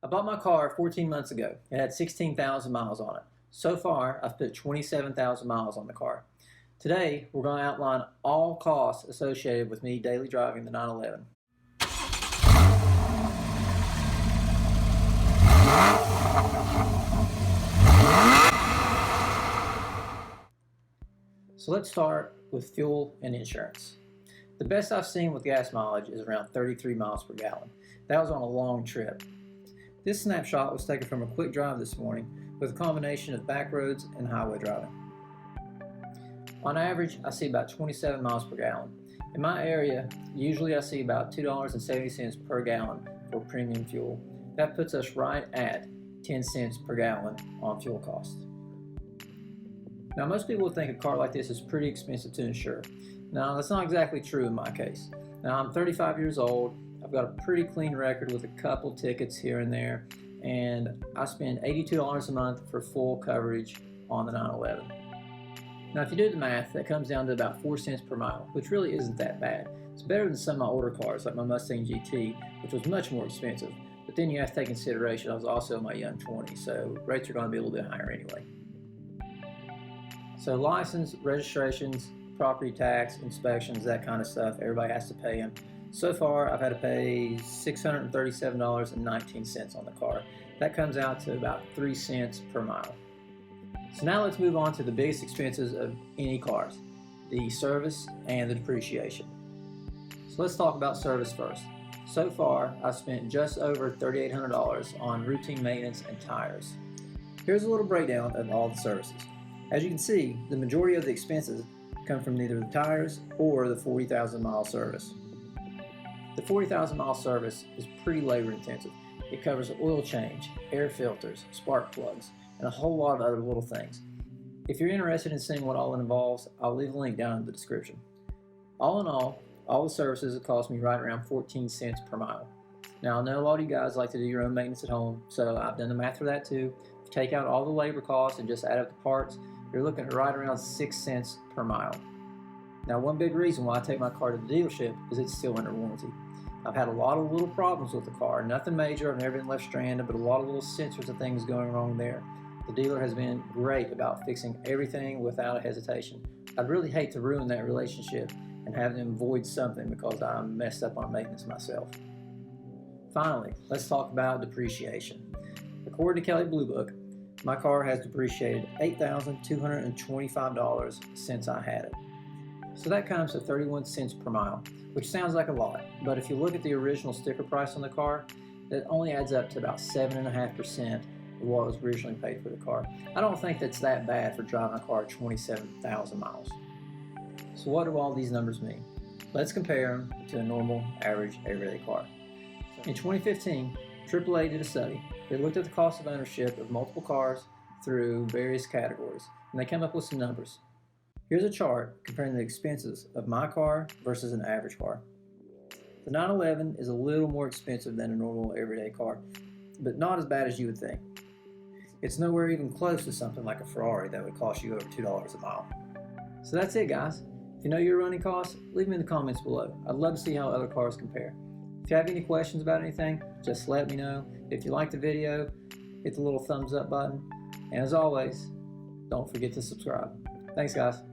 I bought my car 14 months ago. It had 16,000 miles on it. So far, I've put 27,000 miles on the car. Today, we're going to outline all costs associated with me daily driving the 911. So let's start with fuel and insurance. The best I've seen with gas mileage is around 33 miles per gallon. That was on a long trip. This snapshot was taken from a quick drive this morning with a combination of back roads and highway driving. On average, I see about 27 miles per gallon. In my area, usually I see about $2.70 per gallon for premium fuel. That puts us right at 10 cents per gallon on fuel costs. Now, most people would think a car like this is pretty expensive to insure. Now, that's not exactly true in my case. Now, I'm 35 years old. I've got a pretty clean record with a couple tickets here and there, and I spend $82 a month for full coverage on the 911. Now, if you do the math, that comes down to about 4 cents per mile, which really isn't that bad. It's better than some of my older cars, like my Mustang GT, which was much more expensive. But then you have to take consideration I was also in my young 20s, so rates are going to be a little bit higher anyway. So license, registrations, property tax, inspections, that kind of stuff, everybody has to pay them. So far, I've had to pay $637.19 on the car. That comes out to about 3 cents per mile. So now let's move on to the biggest expenses of any cars, the service and the depreciation. So let's talk about service first. So far, I've spent just over $3,800 on routine maintenance and tires. Here's a little breakdown of all the services. As you can see, the majority of the expenses come from neither the tires or the 40,000 mile service. The 40,000 mile service is pretty labor intensive. It covers oil change, air filters, spark plugs, and a whole lot of other little things. If you're interested in seeing what all it involves, I'll leave a link down in the description. All in all the services have cost me right around 14 cents per mile. Now, I know a lot of you guys like to do your own maintenance at home, so I've done the math for that too. If you take out all the labor costs and just add up the parts, you're looking at right around 6 cents per mile. Now, one big reason why I take my car to the dealership is it's still under warranty. I've had a lot of little problems with the car, nothing major, I've never been left stranded, but a lot of little sensors and things going wrong there. The dealer has been great about fixing everything without a hesitation. I'd really hate to ruin that relationship and have them void something because I messed up on maintenance myself. Finally, let's talk about depreciation. According to Kelley Blue Book, my car has depreciated $8,225 since I had it. So that comes to 31 cents per mile, which sounds like a lot, but if you look at the original sticker price on the car, it only adds up to about 7.5% of what was originally paid for the car. I don't think that's that bad for driving a car 27,000 miles. So what do all these numbers mean? Let's compare them to a normal, average, everyday car. In 2015, AAA did a study. They looked at the cost of ownership of multiple cars through various categories, and they came up with some numbers. Here's a chart comparing the expenses of my car versus an average car. The 911 is a little more expensive than a normal everyday car, but not as bad as you would think. It's nowhere even close to something like a Ferrari that would cost you over $2 a mile. So that's it, guys. If you know your running costs, leave them in the comments below. I'd love to see how other cars compare. If you have any questions about anything, just let me know. If you like the video, hit the little thumbs up button. And as always, don't forget to subscribe. Thanks, guys.